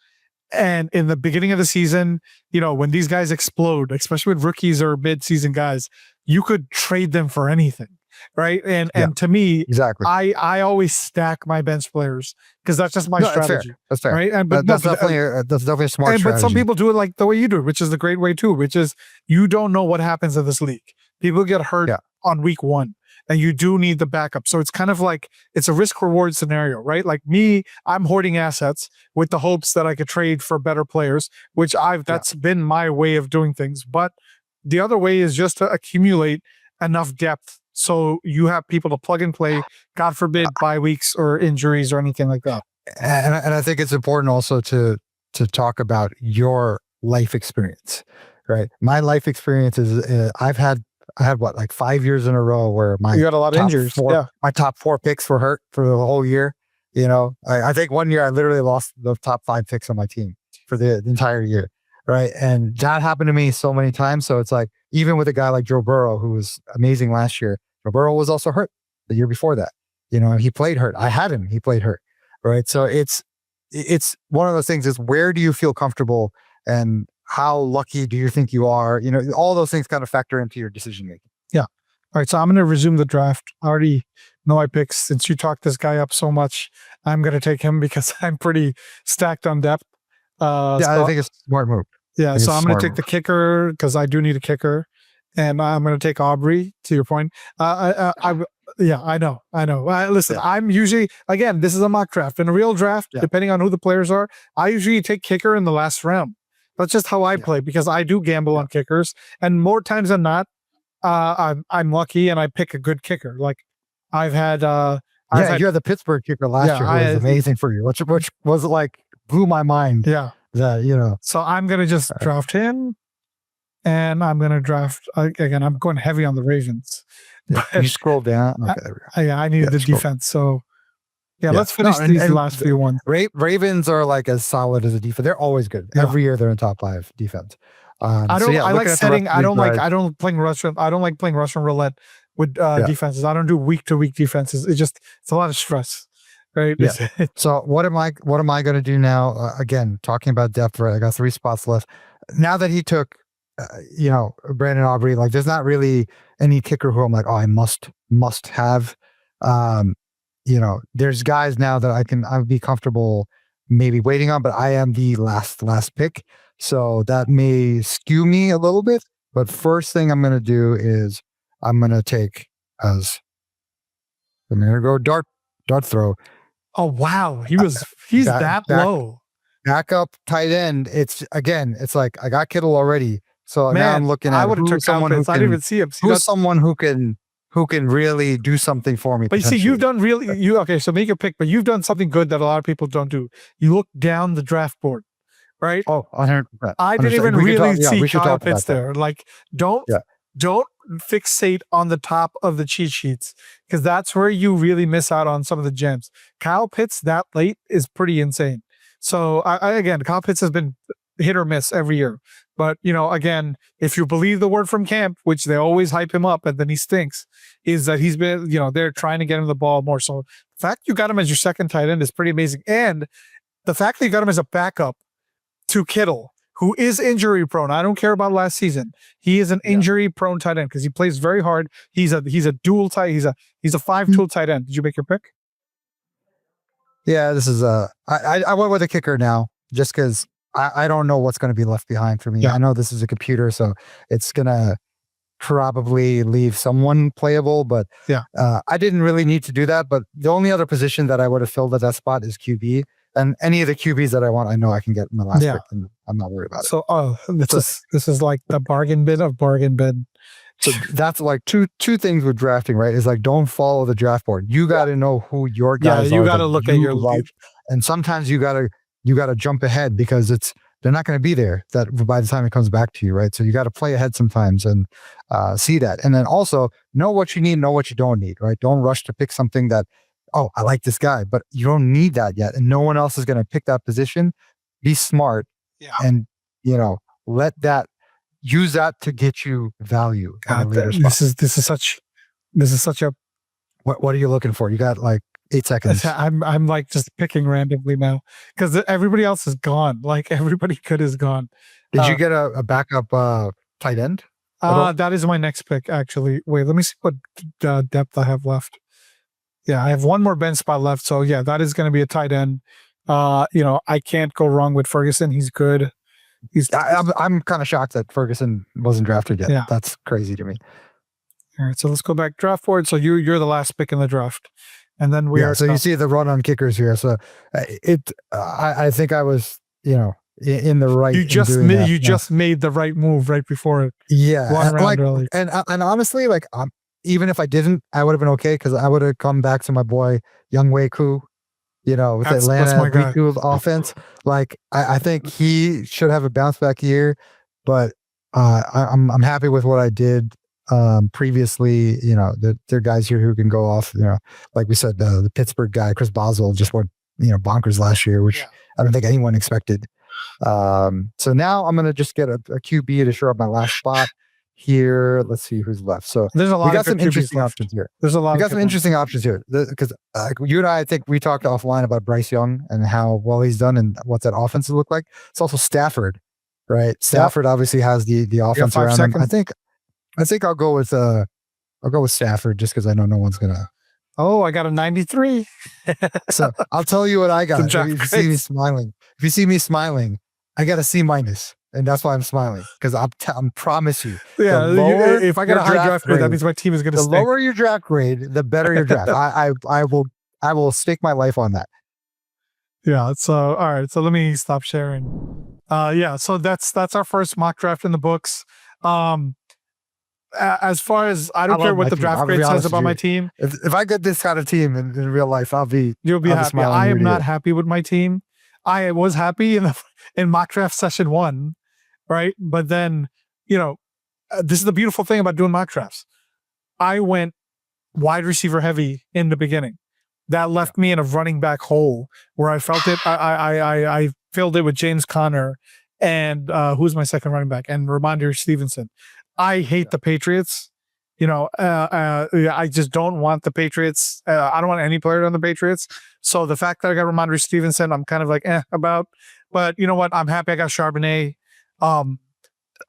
and in the beginning of the season, when these guys explode, especially with rookies or mid-season guys, you could trade them for anything, right? And to me, exactly, I always stack my bench players because that's just my strategy. That's fair. Right? And that's definitely a smart strategy. But some people do it like the way you do it, which is the great way too, which is you don't know what happens in this league. People get hurt on week 1. And you do need the backup. So it's kind of like, it's a risk reward scenario, right? Like me, I'm hoarding assets with the hopes that I could trade for better players, which that's been my way of doing things. But the other way is just to accumulate enough depth so you have people to plug and play, God forbid, bye weeks or injuries or anything like that. And I think it's important also to talk about your life experience, right? My life experience is I had what, like 5 years in a row where you got a lot of injuries. My top 4 picks were hurt for the whole year. I think one year I literally lost the top 5 picks on my team for the entire year. Right. And that happened to me so many times. So it's like, even with a guy like Joe Burrow, who was amazing last year, Joe Burrow was also hurt the year before that. He played hurt. I had him. He played hurt. Right. So it's one of those things is, where do you feel comfortable and how lucky do you think you are? All those things kind of factor into your decision making. Yeah. All right. So I'm going to resume the draft. I already know my picks. Since you talked this guy up so much, I'm going to take him because I'm pretty stacked on depth. I think it's a smart move. Yeah. So I'm going to take the kicker because I do need a kicker. And I'm going to take Aubrey, to your point. I know. Listen, I'm usually, again, this is a mock draft. In a real draft, depending on who the players are, I usually take kicker in the last round. That's just how I play because I do gamble on kickers, and more times than not, I'm lucky and I pick a good kicker. Like I've had, you had the Pittsburgh kicker last year. It was amazing for you. Which was like blew my mind. Yeah, So I'm gonna just draft him, and I'm gonna draft again. I'm going heavy on the Ravens. You scroll down. Okay, I needed the defense. So. Yeah, let's finish these last few ones. Ravens are like as solid as a defense. They're always good. Every year they're in top 5 defense. I don't like playing Russian roulette with defenses. I don't do week to week defenses. It's a lot of stress, right? Yeah. So what am I going to do now? Again, talking about depth, right? I got 3 spots left. Now that he took, Brandon Aubrey, like there's not really any kicker who I'm like, oh, I must have. There's guys now that I'd be comfortable maybe waiting on, but I am the last pick. So that may skew me a little bit. But first thing I'm going to do is I'm going to go dart throw. Oh, wow. He's that low. Backup tight end. It's like I got Kittle already. So now I'm looking at I would have took someone who I didn't even see him. Someone who can really do something for me. But you see, you've done okay, so make your pick, but you've done something good that a lot of people don't do. You look down the draft board. right? Oh, 100%. I didn't 100%. even We could really talk, yeah, see we should Kyle talk about Pitts that. there. Like, don't Yeah. don't fixate on the top of the cheat sheets because that's where you really miss out on some of the gems. Kyle Pitts that late is pretty insane. So again, Kyle Pitts has been hit or miss every year. But again, if you believe the word from camp, which they always hype him up and then he stinks, is that he's been, they're trying to get him the ball more. So the fact you got him as your second tight end is pretty amazing. And the fact that you got him as a backup to Kittle, who is injury prone. I don't care about last season. He is an injury prone tight end because he plays very hard. He's a dual tight. He's a 5-tool tight end. Did you make your pick? Yeah, this is I went with a kicker now just because I don't know what's going to be left behind for me. Yeah. I know this is a computer, so it's gonna probably leave someone playable, but I didn't really need to do that. But the only other position that I would have filled at that spot is QB. And any of the QBs that I want, I know I can get in the last pick, and I'm not worried about it. So, this is like the bargain bin of bargain bin. So that's like two things with drafting, right? Is like don't follow the draft board. You got to know who your guys are. You got to look at your life, and sometimes you got to jump ahead because they're not going to be there that by the time it comes back to you, right? So you got to play ahead sometimes and see that, and then also know what you need, know what you don't need, right? Don't rush to pick something that, oh, I like this guy, but you don't need that yet, and no one else is going to pick that position. Be smart, and use that to get you value. God, this is such a. What are you looking for? You got like 8 seconds. I'm like just picking randomly now because everybody else is gone. Like everybody good is gone. Did you get a backup tight end? That is my next pick actually. Wait, let me see what depth I have left. Yeah, I have one more bench spot left. So yeah, that is going to be a tight end. I can't go wrong with Ferguson. He's good. I'm kind of shocked that Ferguson wasn't drafted yet. Yeah. That's crazy to me. All right, so let's go back draft board. So you're the last pick in the draft, and then So you see the run on kickers here. So I think I was in the right. You just made the right move right before it. Yeah, one round early. And honestly, like even if I didn't, I would have been okay because I would have come back to my boy Young Wei Koo. With Atlanta refueled offense. Like I think he should have a bounce back year, but I'm happy with what I did previously. There are guys here who can go off. Like we said, the Pittsburgh guy Chris Boswell just went bonkers last year, which I don't think anyone expected. So now I'm gonna just get a QB to shore up my last spot. Here, let's see who's left. So there's a lot. We got some interesting options here. There's a lot. We got some interesting options here because you and I think we talked offline about Bryce Young and how well he's done and what that offense will look like. It's also Stafford, right? Stafford obviously has the offense around him. I think I'll go with Stafford just because I know no one's gonna. Oh, I got a 93. So I'll tell you what I got. If you see me smiling, I got a C-. And that's why I'm smiling because I promise you. Yeah, if I get a high draft grade, that means my team is going to. The lower your draft grade, the better your draft. I will stake my life on that. Yeah. So all right. So let me stop sharing. So that's our first mock draft in the books. As far as I don't care what the draft grade says about my team. If I get this kind of team in real life, you'll be happy. I am not happy with my team. I was happy in mock draft session 1. Right. But then, this is the beautiful thing about doing mock drafts. I went wide receiver heavy in the beginning. That left me in a running back hole where I felt it. I filled it with James Conner and who's my second running back and Ramondre Stevenson. I hate the Patriots. I just don't want the Patriots. I don't want any player on the Patriots. So the fact that I got Ramondre Stevenson, I'm kind of like about. But you know what? I'm happy I got Charbonnet.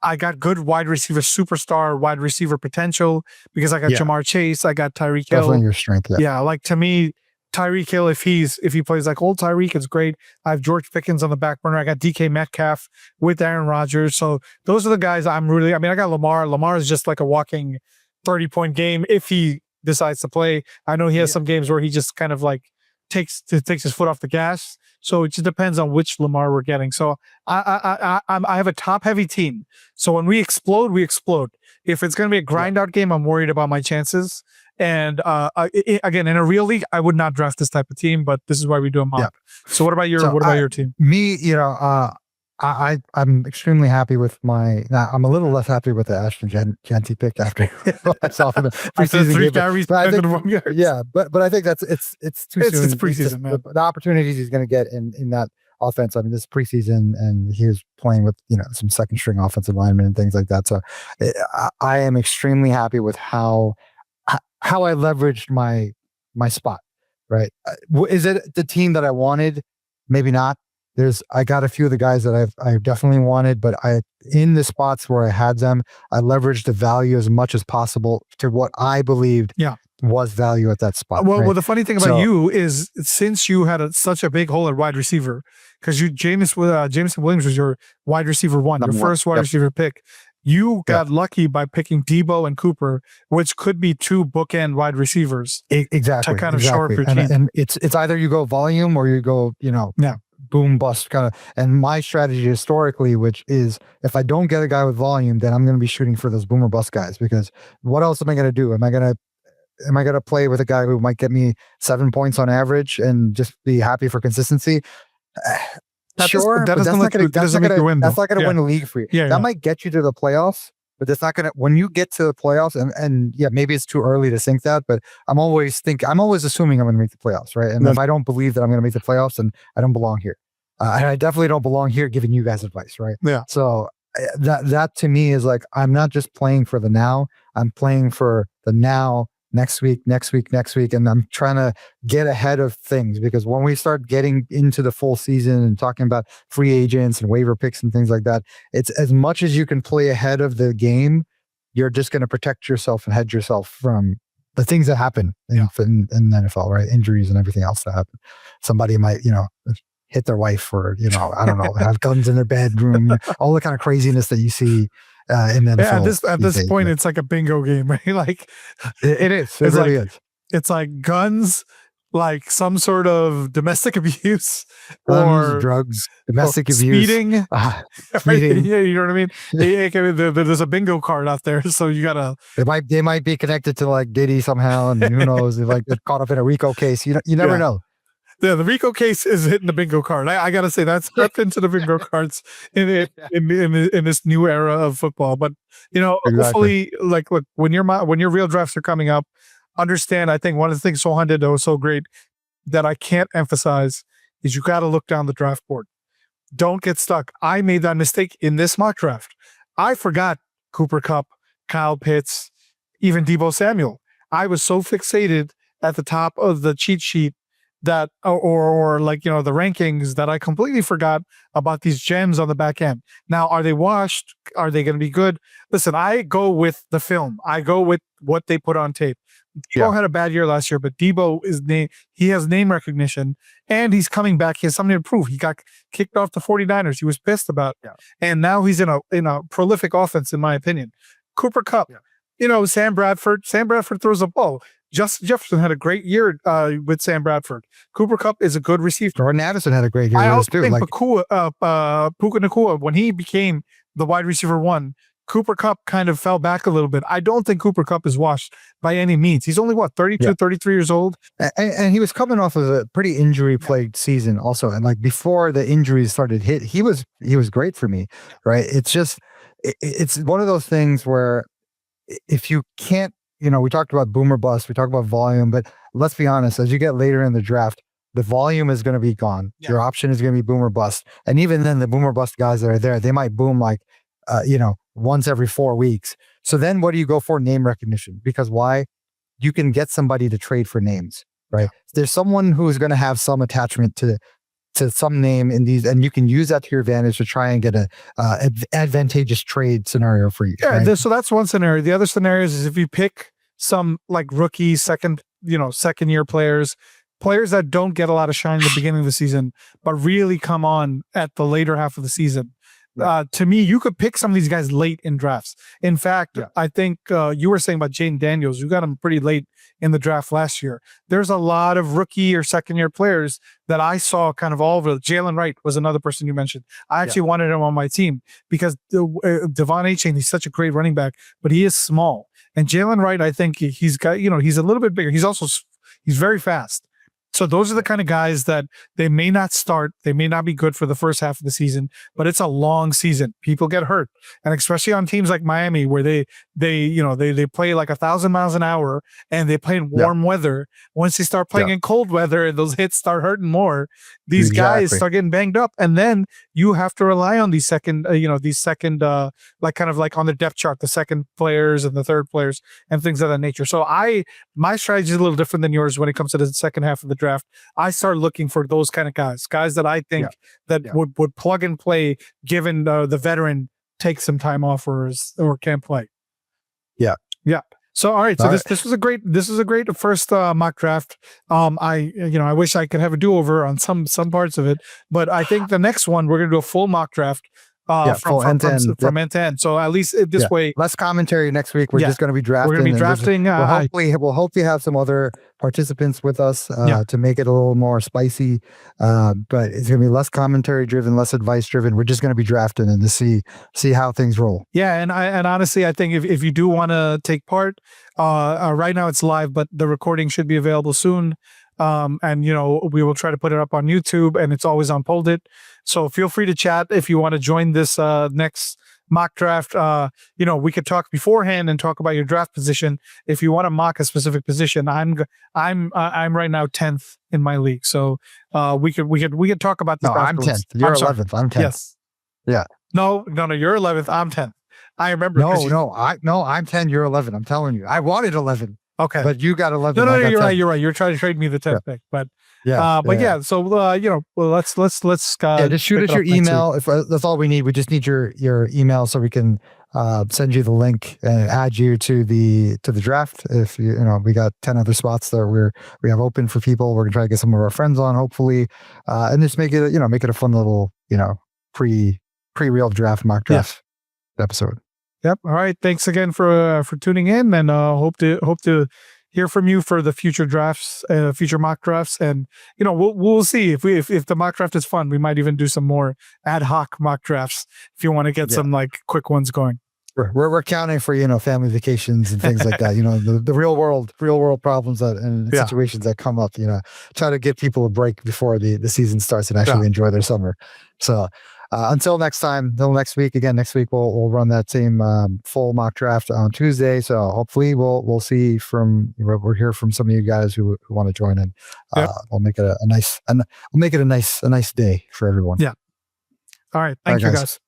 I got good wide receiver, superstar wide receiver potential because I got Jamar Chase, I got Tyreek Hill. Definitely your strength. Yeah, like to me, Tyreek Hill, if he plays like old Tyreek, it's great. I have George Pickens on the back burner. I got DK Metcalf with Aaron Rodgers. So those are the guys I got Lamar. Lamar is just like a walking 30-point game if he decides to play. I know he has some games where he just kind of like takes his foot off the gas. So it just depends on which Lamar we're getting. So I have a top heavy team. So when we explode, we explode. If it's going to be a grind out game, I'm worried about my chances. And again, in a real league, I would not draft this type of team, but this is why we do a mock. So what about your team? Me, I'm extremely happy with I'm a little less happy with the Ashton Genty pick after I saw him in the After preseason 3 game. carries, But I think, 1 yard. yeah, but I think that's it's too soon. It's preseason, man. The opportunities he's going to get in that offense. I mean, this is preseason, and he was playing with some second string offensive linemen and things like that. So I am extremely happy with how I leveraged my spot. Right? Is it the team that I wanted? Maybe not. I got a few of the guys that I definitely wanted, but in the spots where I had them, I leveraged the value as much as possible to what I believed was value at that spot. Well, right? well, the funny thing about you is since you had such a big hole at wide receiver, because Jameson Williams was your wide receiver one, your first wide receiver pick. You got lucky by picking Debo and Cooper, which could be 2 bookend wide receivers. Exactly. To kind of shore up your team. And it's either you go volume or you go, boom bust kind of. And my strategy historically, which is if I don't get a guy with volume, then I'm going to be shooting for those boomer bust guys, because what else am I going to do? Am I going to play with a guy who might get me 7 points on average and just be happy for consistency? Sure, that doesn't make you win. That's not going to win a league for you. That might get you to the playoffs, but that's not going to. When you get to the playoffs, and maybe it's too early to think that, but I'm always assuming I'm going to make the playoffs, right? And if I don't believe that I'm going to make the playoffs, then I don't belong here, and I definitely don't belong here giving you guys advice, right? Yeah. So that to me is like, I'm not just playing for the now. I'm playing for the now. Next week, and I'm trying to get ahead of things, because when we start getting into the full season and talking about free agents and waiver picks and things like that, it's as much as you can play ahead of the game, you're just going to protect yourself and hedge yourself from the things that happen in the NFL, right? Injuries and everything else that happen. Somebody might, hit their wife, or I don't know, have guns in their bedroom, all the kind of craziness that you see. In the NFL at this point, it's like a bingo game, right? Like it is. It really is. It's like guns, like some sort of domestic abuse, or drugs, domestic abuse, speeding. Speeding. Yeah, you know what I mean. There's a bingo card out there, so you gotta. They might be connected to like Diddy somehow, and who knows? They get caught up in a RICO case. You never know. Yeah, the RICO case is hitting the bingo card. I gotta say that's crept into the bingo cards in this new era of football. But hopefully, like, look, when your real drafts are coming up, understand. I think one of the things Sohan did that was so great that I can't emphasize is you got to look down the draft board. Don't get stuck. I made that mistake in this mock draft. I forgot Cooper Kupp, Kyle Pitts, even Deebo Samuel. I was so fixated at the top of the cheat sheet that or like the rankings that I completely forgot about these gems on the back end. Now, are they washed? Are they going to be good? Listen, I go with the film. I go with what they put on tape. Deebo had a bad year last year, but Deebo he has name recognition, and he's coming back. He has something to prove. He got kicked off the 49ers. He was pissed about it. And now he's in a prolific offense, in my opinion. Cooper Kupp, Sam Bradford throws a ball. Justin Jefferson had a great year with Sam Bradford. Cooper Kupp is a good receiver. Jordan Addison had a great year. I also think Puka Nacua, when he became the wide receiver one, Cooper Kupp kind of fell back a little bit. I don't think Cooper Kupp is washed by any means. He's only 32, 33 years old. And he was coming off of a pretty injury-plagued season also. And like before the injuries started hit, he was great for me, right? It's just, it's one of those things where if you can't, we talked about boomer bust, we talked about volume, but let's be honest, as you get later in the draft, the volume is going to be gone. Your option is going to be boomer bust. And even then, the boomer bust guys that are there, they might boom like, once every 4 weeks. So then what do you go for? Name recognition. Because why? You can get somebody to trade for names, right? There's someone who's going to have some attachment to some name in these, and you can use that to your advantage to try and get a advantageous trade scenario for you. Yeah, right? So that's one scenario. The other scenario is if you pick some like rookie second year players that don't get a lot of shine in the beginning of the season, but really come on at the later half of the season. To me, you could pick some of these guys late in drafts. In fact, I think you were saying about Jaden Daniels, you got him pretty late in the draft last year. There's a lot of rookie or second year players that I saw kind of all over. Jalen Wright was another person you mentioned. I actually wanted him on my team because Devon Achane, he's such a great running back, but he is small. And Jalen Wright, I think he's got, he's a little bit bigger. He's very fast. So those are the kind of guys that they may not start, they may not be good for the first half of the season, but it's a long season. People get hurt, and especially on teams like Miami, where they play like 1,000 miles an hour and they play in warm weather. Once they start playing in cold weather and those hits start hurting more, these guys start getting banged up, and then you have to rely on these second, like kind of like on the depth chart, the second players and the third players and things of that nature. So my strategy is a little different than yours when it comes to the second half of the draft. I start looking for those kind of guys that I think would plug and play, given the veteran takes some time off or can't play. Yeah. So all right, so this was a great first mock draft. I wish I could have a do-over on some parts of it, but I think the next one we're gonna do a full mock draft. From end to end. So at least this way, less commentary next week. We're just going to be drafting. We're going to be drafting. We'll hopefully have some other participants with us to make it a little more spicy. But it's going to be less commentary driven, less advice driven. We're just going to be drafting and to see how things roll. Yeah, and honestly, I think if you do want to take part, right now it's live, but the recording should be available soon. And we will try to put it up on YouTube, and it's always on Poldit. So feel free to chat if you want to join this next mock draft. We could talk beforehand and talk about your draft position. If you want to mock a specific position, I'm right now 10th in my league. So we could talk about this. No, I'm 10th. You're 11th. I'm 10th. Yes. Yeah. No, you're 11th. I'm 10th. I remember. I'm 10. You're 11. I'm telling you. I wanted 11. Okay, but you got 11. No, you're right. You're right. You're trying to trade me the 10th pick, but So let's just shoot us your email. If that's all we need, we just need your email so we can send you the link and add you to the draft. If we got 10 other spots that we have open for people. We're gonna try to get some of our friends on, hopefully, and just make it a fun little pre-real draft mock draft episode. Yep. All right. Thanks again for tuning in, and hope to hear from you for the future drafts, future mock drafts, and we'll see if the mock draft is fun. We might even do some more ad hoc mock drafts if you want to get some like quick ones going. We're counting for family vacations and things like that. The real world problems and situations that come up. Try to give people a break before the season starts and actually enjoy their summer. So. Until next week. Again, next week we'll run that same full mock draft on Tuesday. So hopefully we'll see we'll hear from some of you guys who want to join in. We'll make it a nice day for everyone. Yeah. All right. Thank you guys.